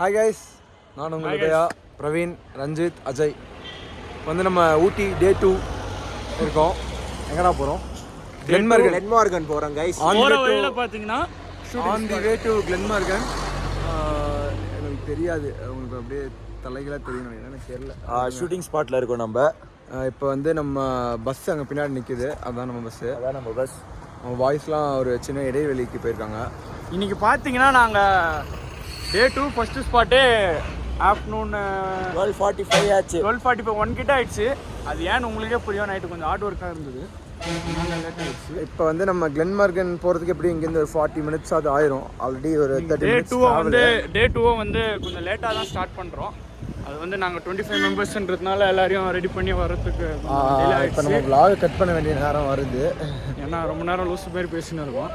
Hi guys, நான் உங்கள் உதயா, பிரவீன், ரஞ்சித், அஜய். வந்து நம்ம ஊட்டி டே 2 இருக்கோம். எங்கடா போகிறோம்? கிளென்மார்கன் போகிறோம் கைஸ். போகிற வழியில் பார்த்தீங்கன்னா on the way to Glenmorgan. எனக்கு தெரியாது, உங்களுக்கு அப்படியே தலைகளாக தெரியும் எனக்கு தெரியல. ஷூட்டிங் ஸ்பாட்டில் இருக்கோம் நம்ம. இப்போ வந்து நம்ம பஸ் அங்கே பின்னாடி நிற்கிது, அதுதான் நம்ம பஸ்ஸு. அதான் நம்ம பஸ். அவங்க வாய்ஸ்லாம் ஒரு சின்ன இடைவெளிக்கு போயிருக்காங்க. இன்னைக்கு பார்த்தீங்கன்னா நாங்கள் டே 2 ஃபஸ்ட்டு ஸ்பாட்டே ஆஃப்டர்நூன் 12:45 ஆச்சு. 12:45 1 கிட்ட ஆயிடுச்சு. அது ஏன்னு உங்களுக்கே புரியும், நைட்டு கொஞ்சம் ஹார்ட் ஒர்க்காக இருந்தது. இப்போ வந்து நம்ம கிளென்மார்கன் போகிறதுக்கு எப்படி இங்கேருந்து ஒரு 40 மினிட்ஸ் அது ஆயிரும். ஆல்ரெடி ஒரு 30 டே மினிட்ஸ் 2 வந்து கொஞ்சம் லேட்டாக தான் ஸ்டார்ட் பண்ணுறோம். அது வந்து நாங்கள் 25 மெம்பர்ஸ்ன்றதுனால எல்லாரையும் ரெடி பண்ணி வர்றதுக்கு இப்போ நம்ம vlog கட் பண்ண வேண்டிய நேரம் வருது. ஏன்னா ரொம்ப நேரம் லூஸ் பேர் பேசின்னு இருக்கோம்.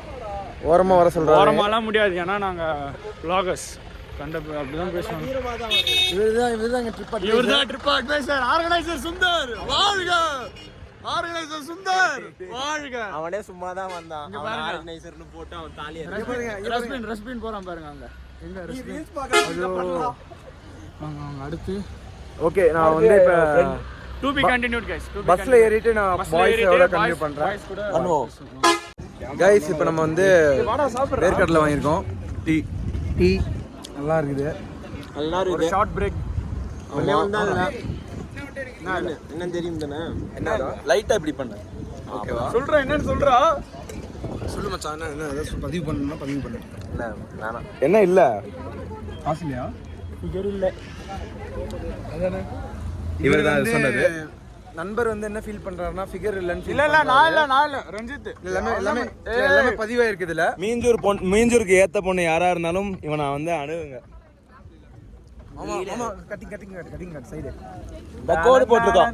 ஓரமாக வர சொல்கிறோம். ஓரமாலாம் முடியாது, ஏன்னா நாங்கள் vloggers அப்படிதான் பேசுவாங்க. இவர்தான் ட்ரிப் அட்வைசர் ஆர்கனைசர் சுந்தர் வாழ்க. ஆர்கனைசர் சுந்தர் வாழ்க. அவனே சும்மா தான் வந்தான். ஆர்கனைசர்னு போட்டு அவன் தாலியை ரஸ்பின் போறான் பாருங்க. அங்க எங்க ரஸ்பின் அடுத்து. ஓகே, நான் வந்து இப்போ டு பி கண்டினியூட் கைஸ். பஸ்ல ஏறிட்டு நான் பாய்ஸோட கண்டினியூ பண்றேன். பண்ணுவோம் கைஸ். இப்போ நம்ம வந்து வேர்க்கடலை வாங்கியிருக்கோம். டீ நல்லா இருக்குது. நல்லா ஒரு இருக்கு. Short break. என்ன தெரியும் தானே? என்ன லைட்டா இப்படி பண்ண. ஓகேவா? சொல்றேன், என்னன்னு சொல்றா சொல்லு மச்சான். என்ன ஏதாவது பதிவு பண்ணணும்னா பதிவு பண்ணு. இல்ல வேணாம். என்ன இல்லை ஆசிலியா ஃபிகர் இல்ல. அதானே இவர் தான் சொன்னது. நண்பர் வந்து என்ன ஃபீல் பண்றாருன்னா ஃபிகர் இல்லன்னு. இல்ல நான் இல்ல ரஞ்சித். எல்லாமே பதிவா இருக்குதுல. மீஞ்சூருக்கு ஏத்த பொண்ணு யாரா இருந்தாலும் இவனை வந்து அணுகுங்க. ஆமா கட்டிங் சைடு இந்த கோட் போட்டுருக்கோம்.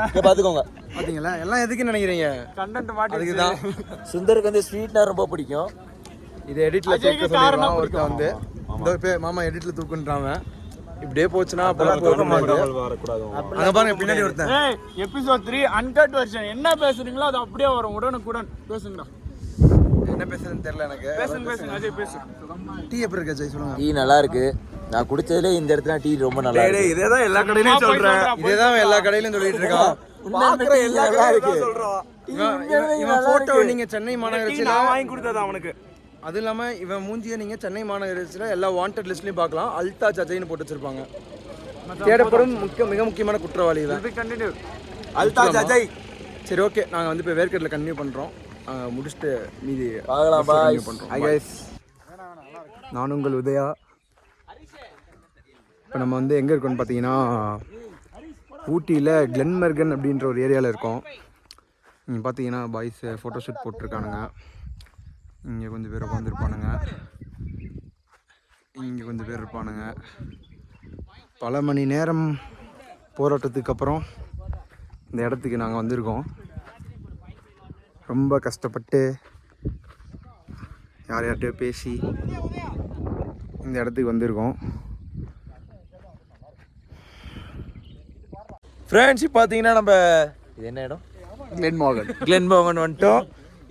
இங்க பாத்துக்கோங்க. பாத்தீங்களா? எல்லாம் எதுக்கு நினைக்கிறீங்க? கண்டென்ட் மாட்டி. அதுக்கு தான். சுந்தருக்கு வந்து ஸ்வீட்னா ரொம்ப பிடிக்கும். இது எடிட்ல தூக்க சொல்லிடுவான் ஒருத்தன் வந்து. இந்த மாமா எடிட்ல தூக்குன்றாங்க. இப்படியே போச்சுன்னா அப்பலாம் போக வரக்கூடாது. அங்க பாருங்க பின்னாடி ஒருத்தன். Episode 3 uncut version. என்ன பேசுறீங்களோ அது அப்படியே வரும். உடனுக்குடன் பேசுங்கடா. என்ன பேசுறதுன்னு தெரியல எனக்கு. பேசுங்க அஜய் பேசு. டீ எப்படி இருக்கு அஜய் சொல்லுங்க. டீ நல்லா இருக்கு. நான் குடிச்சதுல இந்த இடத்துல டீ ரொம்ப நல்லா இருக்கு. இதேதான் எல்லா கடையிலயும் சொல்றேன். இதேதான் எல்லா கடையிலயும் சொல்லிட்டு இருக்கான். பாக்குற எல்லா கடையிலயும் சொல்றான். இவன் போட்டோ நீங்க சென்னை மாநகராட்சியில வாங்கி கொடுத்தது அவனுக்கு. அது இல்லாம இவன் மூஞ்சியை நீங்க சென்னை மாநகராட்சியில எல்லா வாண்டட் லிஸ்ட்லயும் பார்க்கலாம். அல்தாஜ் அஜய்னு போட்டு வச்சிருப்பாங்க. தேடப்படும் மிக முக்கியமான குற்றவாளி இவன். அல்தாஜ் அஜய். சரி, ஓகே, நாங்க வந்து இப்போ வேர்க்கடல கண்டினியூ பண்றோம். முடிச்சுட்டு மீதி பார்க்கலாம் பாய். பண்றோம். ஹாய் கைஸ், நான் உங்கள் உதயா. இப்போ நம்ம வந்து எங்கே இருக்கோம்னு பார்த்தீங்கன்னா ஊட்டியில் கிளென்மார்கன் அப்படின்ற ஒரு ஏரியாவில் இருக்கோம். இங்கே பார்த்தீங்கன்னா பாய்ஸ் ஃபோட்டோ ஷூட் போட்டிருக்கானுங்க. இங்கே கொஞ்சம் பேர் உட்காந்துருப்பானுங்க, இங்கே கொஞ்சம் பேர் இருப்பானுங்க. பல மணி நேரம் போராட்டத்துக்கு அப்புறம் இந்த இடத்துக்கு நாங்கள் வந்திருக்கோம். ரொம்ப கஷ்டப்பட்டு யார்கிட்டயோ பேசி இந்த இடத்துக்கு வந்திருக்கோம். ஃப்ரெண்ட்ஸ், பார்த்தீங்கன்னா நம்ம இது என்ன இடம்? கிளென்மார்கன் வந்துட்டோம்.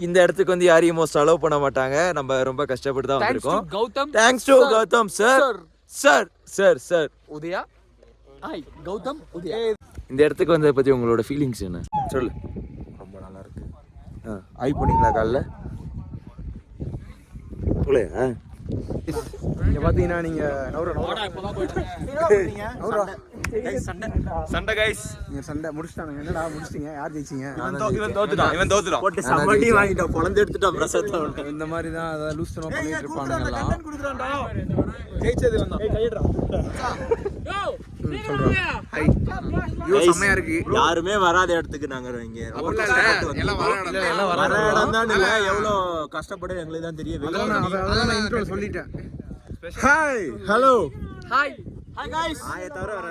இந்த இடத்துக்கு வந்து யாரையும் மோஸ்ட் அலோவ் பண்ண மாட்டாங்க. நம்ம ரொம்ப கஷ்டப்பட்டு தான் வந்திருக்கோம். Thanks to Gautham sir Udaya. Hi Gautham Udaya. இந்த இடத்துக்கு வந்ததை பற்றி உங்களோட ஃபீலிங்ஸ் என்ன சொல்லு. ரொம்ப நல்லா இருக்கு. ஐ போனீங்களா காலைல? போலையா? இங்கே பார்த்தீங்கன்னா நீங்கள் சண்டை கைஸ். நீங்கள் சண்டை முடிச்சிட்டானுங்க. என்னடா முடிச்சிட்டீங்க? யார் ஜெயிச்சிங்க? இவன் தோத்துட்டான். போட்டு சமடி வாங்கிட்டான். பொளந்து எடுத்துட்டான் பிரசாத். இந்த மாதிரி தான் அதாவது லூஸ் தனம் பண்ணிட்டு இருப்பானுங்க எல்லாம். ஜெயிச்சது வந்தான். செம்மையா இருக்கு. யாருமே வராத இடத்துக்கு நாங்க இங்க வர இடம் தான் இல்ல. எவ்வளவு கஷ்டப்பட எங்களுக்கு தான் தெரியும். சொல்லிட்டேன். Hi hello hi hi guys. ஆயே தவிர வர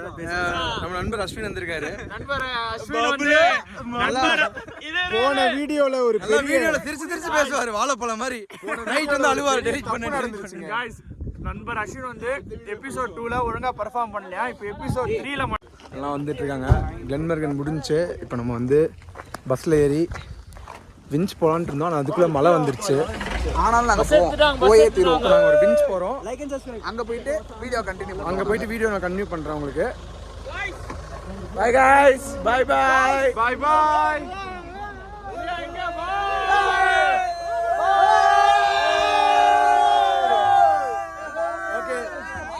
நம்ம நண்பர் அஸ்வின் வந்திருக்காரு. நண்பர் அஸ்வின் வந்து போன வீடியோல ஒரு வீடியோல திருச்சி பேசுவாரு வாழைப்பழம் மாதிரி. நைட் வந்து அழுவாரு டெலிட் பண்ணிட்டு. गाइस, நண்பர் அஸ்வின் வந்து எபிசோட் 2ல ஒழுங்கா பெர்ஃபார்ம் பண்ணலையா. இப்போ எபிசோட் 3ல எல்லாம் வந்துட்டு இருக்காங்க. கிளென்மார்கன் முடிஞ்சு இப்போ நம்ம வந்து பஸ்ல ஏறி விஞ்ச் போலான்ட்டு இருந்தோம். ஆனால் அதுக்குள்ள மழை வந்துருச்சு. ஆனாலும் நாங்கள் போயே தீருவோம். நாங்கள் ஒரு விஞ்ச் போகிறோம், அங்கே போயிட்டு வீடியோ கண்டினியூ பண்ணுவோம். அங்கே போயிட்டு வீடியோ நான் கண்டினியூ பண்ணுறேன் உங்களுக்கு. Bye guys, bye bye, bye bye. Okay,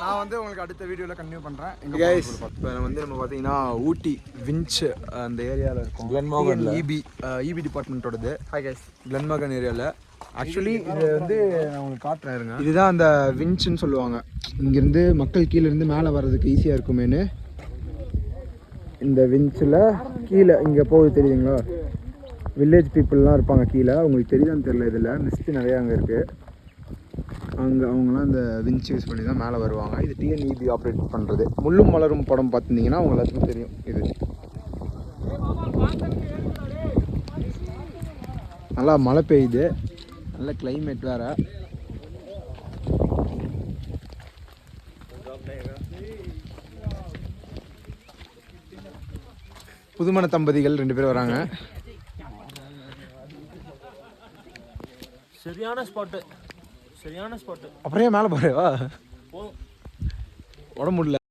நான் வந்து உங்களுக்கு அடுத்த வீடியோவில் கண்டினியூ பண்ணுறேன். கைஸ் இப்போ வந்து நம்ம பார்த்தீங்கன்னா ஊட்டி விஞ்ச் அந்த ஏரியாவில் இருக்கோம். கிளன்மோகன்ல. இபி டிபார்ட்மெண்ட்டோடது. ஹாய் கைஸ், கிளன்மோகன் ஏரியாவில். ஆக்சுவலி இது வந்து நான் உங்களுக்கு காட்டுறேன் இருங்க. இதுதான் அந்த விஞ்சுன்னு சொல்லுவாங்க. இங்கேருந்து மக்கள் கீழேருந்து மேலே வர்றதுக்கு ஈஸியாக இருக்குமேனு இந்த விஞ்சில் கீழே இங்கே போகுது தெரியுதுங்களா, வில்லேஜ் பீப்புளெலாம் இருப்பாங்க கீழே. உங்களுக்கு தெரியுதான்னு தெரியல, இதில் மிஸ்ட்டு நிறையா அங்கே இருக்குது. அங்கே அவங்களாம் இந்த விஞ்ச் யூஸ் பண்ணி தான் மேலே வருவாங்க. இது டிஎன்இபி ஆப்ரேட் பண்ணுறது. முள்ளும் மலரும் படம் பார்த்துருந்தீங்கன்னா அவங்க எல்லாத்துக்கும் தெரியும். இது நல்லா மழை பெய்யுது, நல்ல கிளைமேட் வேறு. புதுமண தம்பதிகள் 2 பேர் வராங்க. சரியான ஸ்பாட்டு, சரியான ஸ்பாட்டு. அப்புறம் ஏன் மேலே போறேவா, உடம்பு முடியல.